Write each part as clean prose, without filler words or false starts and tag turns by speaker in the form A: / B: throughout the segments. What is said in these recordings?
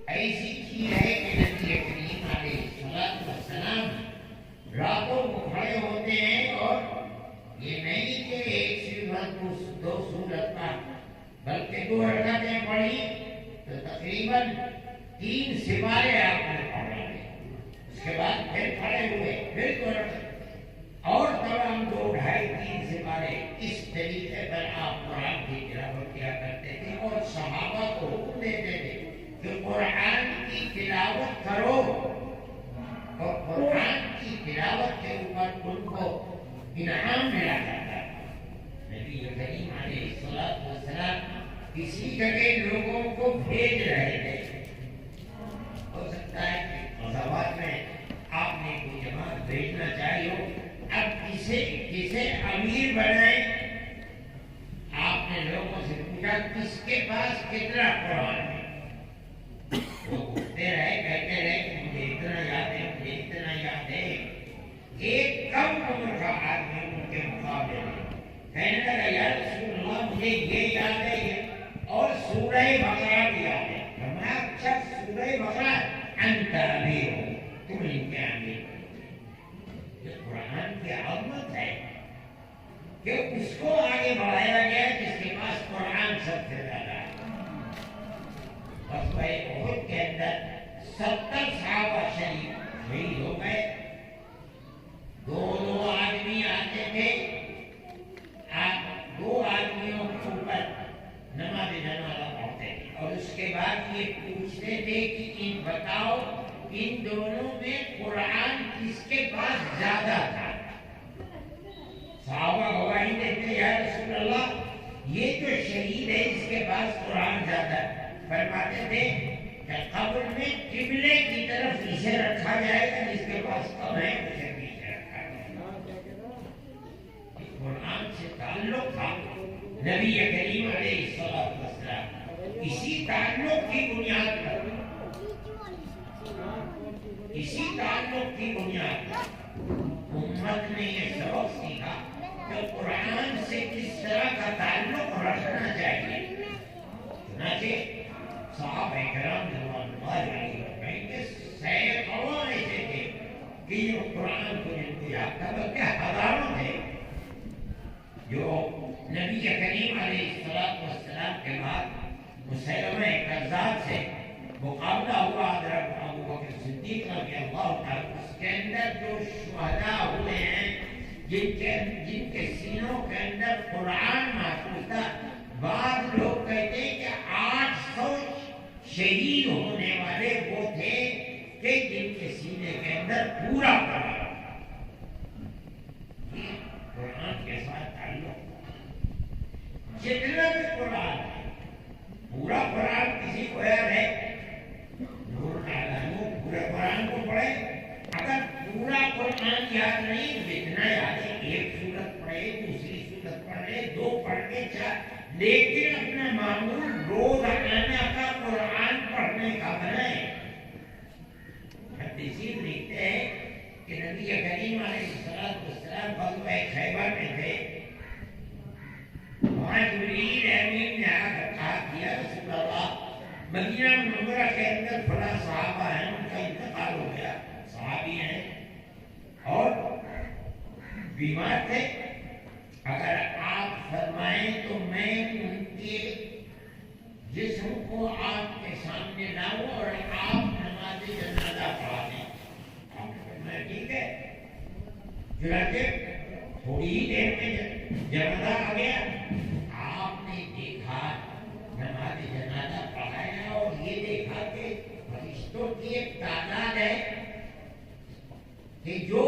A: ایسی چیز ہے کہ نبی کریم علیہ السلام راتوں کو کھڑے ہوتے ہیں اور یہ نہیں کہ ایک صرف دو سورت کا بلکہ 2 رکعتیں پڑھی تو تقریباً 3 سپارے آپ نے پڑھے، اس کے بعد پھر کھڑے ہوئے پھر 2 رکعتیں اور تمام 2 ڈھائی 3 سپارے، اس طریقے پر آپ قرآن کی تلاوت کیا کرتے تھے اور صحابہ کو حکم دیتے تھے کہ قرآن کی تلاوت کرو، اور قرآن کی تلاوت کے اوپر ان کو انعام ملا جاتا ہے۔ نبی کریم علیہ السلام کسی جگہ لوگوں کو بھیج رہے تھے، ہو سکتا ہے کہ غزوات میں آپ نے کوئی جماعت بھیجنا چاہیے ہو، اب کسے امیر بنائیں؟ آپ نے لوگوں سے پوچھا کس کے پاس کتنا قرآن ہے؟ وہ پوچھتے رہے، کہتے رہے کہ مجھے اتنا یاد ہے، مجھے اتنا یاد ہے۔ ایک کم عمر کا آدمی ان کے مقابلے میں کہنے لگا یا رسول اللہ مجھے یہ یاد ہے اور سورہ بقرہ بھی یاد ہے۔ فرمایا اچھا سورہ بقرہ انت امیر ہو، تم ان کے امیر ہو۔ یہ قرآن کی عظمت ہے کہ اس کو آگے بڑھایا گیا جس کے پاس قرآن سب سے زیادہ ہے۔ غزوہ احد کے اندر 70 صحابہ شہید ہو گئے۔ 2 آدمی آتے تھے، 2 آدمیوں کے اوپر نماز جنازہ پڑھتے تھے اور اس کے بعد یہ پوچھتے تھے کہ ان بتاؤ ان دونوں میں قرآن کس کے پاس زیادہ تھا؟ صحابہ گواہی دیتے یا رسول اللہ یہ جو شہید ہے اس کے پاس قرآن زیادہ ہے۔ فرماتے تھے کہ قبر میں قبلے کی طرف اسے رکھا جائے گا، جس کے پاس کم ہے اسے پیچھے رکھا جائے گا۔ قرآن سے تعلق تھا نبی کریم علیہ السلام، اسی تعلق کی بنیاد پر امت نے یہ سبق سیکھا کہ قرآن سے کس طرح کا تعلق رکھنا چاہیے۔ چنانچہ صحابہ کرام رضوان اللہ علیہم کے سینکڑوں ایسے تھے کہ جو قرآن کو جن کو یاد تھا بلکہ ہزاروں تھے جو نبی کریم علیہ السلام کے بعد مسیلمہ کذاب سے مقابلہ ہوا۔ حضرت ابوبکر صدیق رضی اللہ تعالیٰ اس کے اندر جو شہداء ہوئے ہیں جن کے سینوں کے اندر قرآن محفوظ تھا، بعض لوگ کہتے ہیں کہ 800 شہید ہونے والے وہ تھے کہ جن کے سینے کے اندر پورا قرآن کے ساتھ تعلق جتنا بھی قرآن ہے، پورا قرآن کسی کو یاد ہے؟ پورے قرآن کو پڑھے، اگر پورا قرآن یاد نہیں جتنا یاد ہے 1 سورت پڑھے، دوسری سورت پڑھے، 2 پڑھ کے 4، لیکن اپنا معمول روزانہ کا قرآن پڑھنے کا بنائے۔ محدثین لکھتے ہیں کہ نبی کریم علیہ السلام غزوہ خیبر میں تھے، وہاں جبریل امین نے آ کر کہا کہ یا رسول اللہ مدینہ منورہ کے اندر فلاں صحابہ ہیں، ان کا انتقال ہو گیا، صحابی ہیں اور بیمار تھے، اگر آپ فرمائیں تو میں ان کے جسم کو آپ کے سامنے لاؤں اور آپ نماز جنازہ پڑھا دیں۔ آپ نے فرمایا ٹھیک ہے۔ چنانچہ تھوڑی ہی دیر میں جنازہ آ گیا، آپ نے دیکھا نماز جنازہ پڑھایا اور یہ دیکھا کہ فرشتوں کی ایک تعداد ہے کہ جو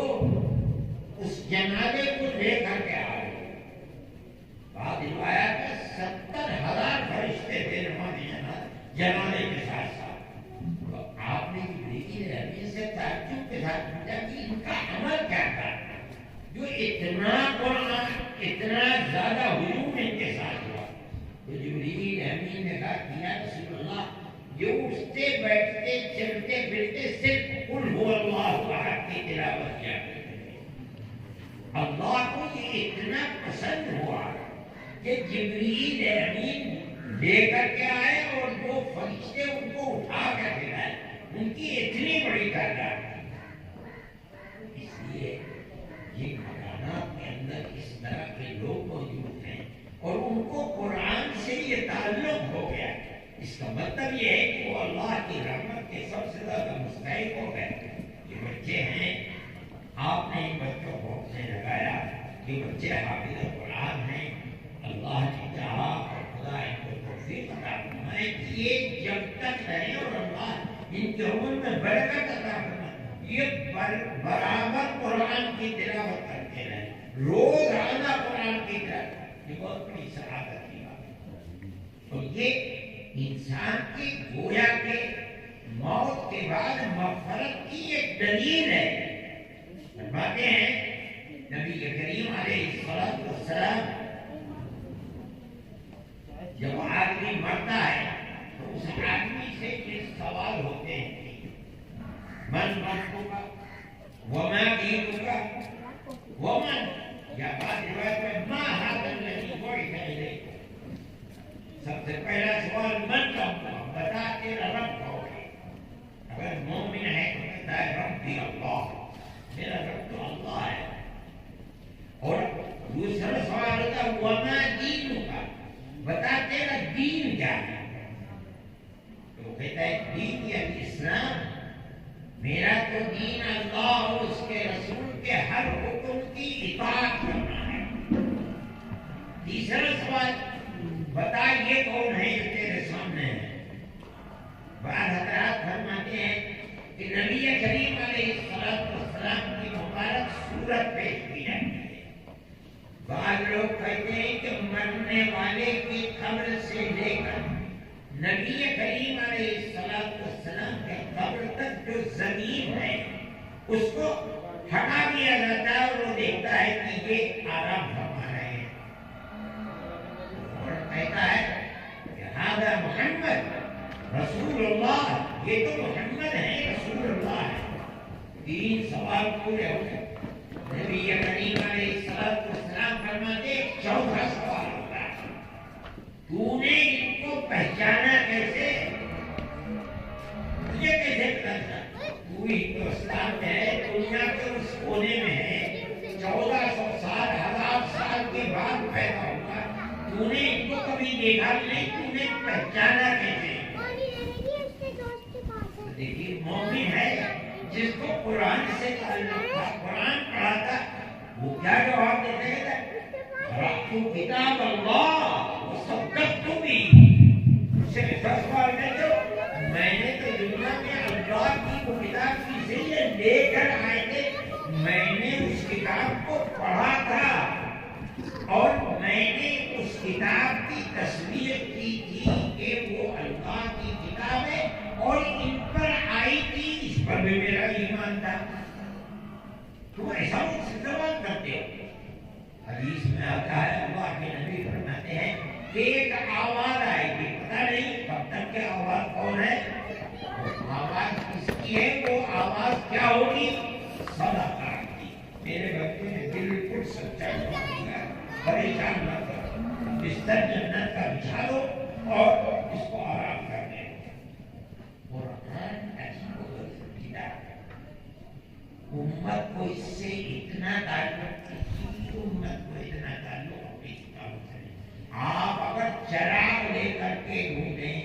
A: اس جنازے کو لے کر کے آئے۔ بعض روایات میں 70,000 فرشتے تھے جنازے کے ساتھ ساتھ۔ تو آپ نے جبریل امین سے تعجب کے ساتھ پوچھا کہ ان کا عمل کیا تھا جو اتنا قرآن اتنا زیادہ ہجوم ان کے ساتھ ہوا؟ تو جبریل امین نے کہا کہ یا رسول اللہ یہ اٹھتے بیٹھتے چلتے پھرتے صرف قل هو اللہ احد کی تلاوت کیا کرتے تھے۔ اللہ کو یہ اتنا پسند ہوا کہ جبریل امین لے کر کے آئے اور 2 فرشتے ان کو اٹھا کر کے مطلب یہ ہے کہ وہ اللہ کی رحمت کے سب سے زیادہ مستحق ہو گئے. یہ بچے ہیں، آپ نے ان بچوں کو سے لگایا، یہ بچے حافظ قرآن ہیں. اللہ نے چاہا اور خدا ان کو توفیق عطا فرمائے کہ یہ جب تک رہے اور اللہ ان کے عمر میں برکت عطا فرمائے، یہ برابر قرآن کی تلاوت کرتے رہے، روزانہ قرآن کی تلاوت. یہ بہت بڑی سعادت کی بات ہے. تو یہ انسان کی گویا کے موت کے بعد مغفرت کی ایک دلیل ہے. فرماتے ہیں نبی کریم علیہ السلام جب آدمی مرتا ہے تو اس آدمی سے یہ سوال ہوتے ہیں: من ربک وما دینک ومن، یا بعض روایت میں ما ھذا الذی بعث الیک. سب سے پہلا سوال من ربک، بتا تیرا رب کون ہے. اگر مومن ہے تو کہتا ہے ربی اللہ، میرا رب تو اللہ ہے. اور دوسرا سوال ہوتا ہے وما دینک، بتا تیرا دین کیا ہے. تو کہتا ہے دین یعنی اسلام، میرا تو دین اللہ اور اس کے رسول کے ہر حکم کی اطاعت کرنا ہے. تیسرا سوال بتا یہ کون ہے جو تیرے سامنے ہے. بعض حضرات فرماتے ہیں کہ نبی کریم علیہ السلام کی مبارک صورت پیش کی جاتی ہے. بعض لوگ کہتے ہیں کہ مرنے والے کی قبر سے لے کر نبی کریم علیہ السلام کے قبر تک جو زمین ہے اس کو ہٹا دیا جاتا ہے اور وہ دیکھتا ہے کہ یہ آرام فرما رہے ہیں. اور کہتا ہے کہ ھذا محمد رسول اللہ، یہ تو محمد ہے، رسول اللہ ہے. تین سوال پورے ہو گئے. نبی کریم علیہ السلام فرماتے چوتھا سوال ہوتا ہے تو نے ان کو پہچانا کیسے، تجھے کیسے پتا چلا. تو ہندوستان میں ہے، دنیا کے اس کونے میں ہے، 1400 سال 1000 سال کے بعد پیدا ہوا. تو نے ان کو کبھی دیکھا نہیں، تو نے پہچانا کیسے. دیکھیے مومن ہے جس کو قرآن سے تعلق تھا، قرآن پڑھا تھا، وہ کیا جواب دیتے ہیں؟ قرأت کتاب اللہ وصدقت بھی. اسے ایسا سوال ہے جو میں نے تو دنیا میں اللہ کی وہ کتاب کی ذریعے لے کر آئے تھے، میں نے اس کتاب کو پڑھا تھا اور میں نے اس کتاب کی تصویر کی تھی کہ وہ اللہ کی کتاب ہے اور ان پر آئی تھی، اس پر بھی میرا ایمان تھا. تم ایسا مجھ سے سوال کرتے ہو. حدیث میں آتا ہے اللہ کے نبی فرماتے ہیں کہ ایک آواز آئے گی، پتہ نہیں کب تک کہ آواز کون ہے، آواز کس کی ہے، وہ آواز کیا ہوگی؟ صدقہ کی. میرے بچے نے بالکل سچا جواب دیا. پریشان نہ کرو، بستر جنت کا بچھا دو اور اس کو آرام کرنے دو. قرآن عجیب و غریب کتاب ہے. امت کو اس سے اتنا تعلق، کسی امت کو اتنا تعلق اپنی کتابوں سے نہیں. آپ اگر چراغ لے کر کے ڈھونڈیں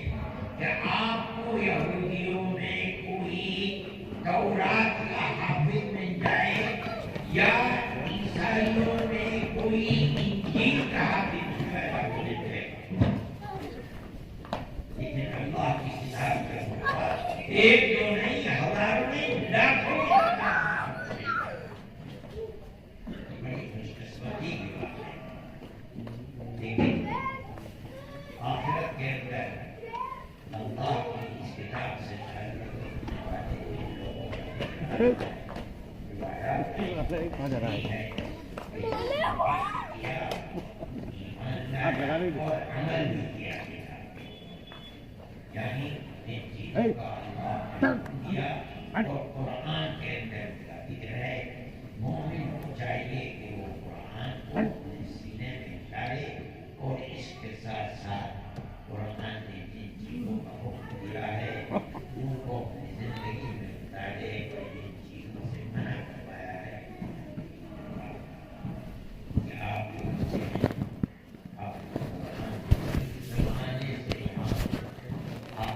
A: کہ آپ کو یہودیوں میں کوئی تورات کا حافظ مل جائے یا عیسائیوں میں کوئی انجیل کا حافظ مل جائے، لیکن اللہ کی کتاب کا ایک دو نہیں، ہزاروں نہیں، لاکھوں آخرت کے اندر اللہ کی اس کتاب سے عمل بھی کیا، یعنی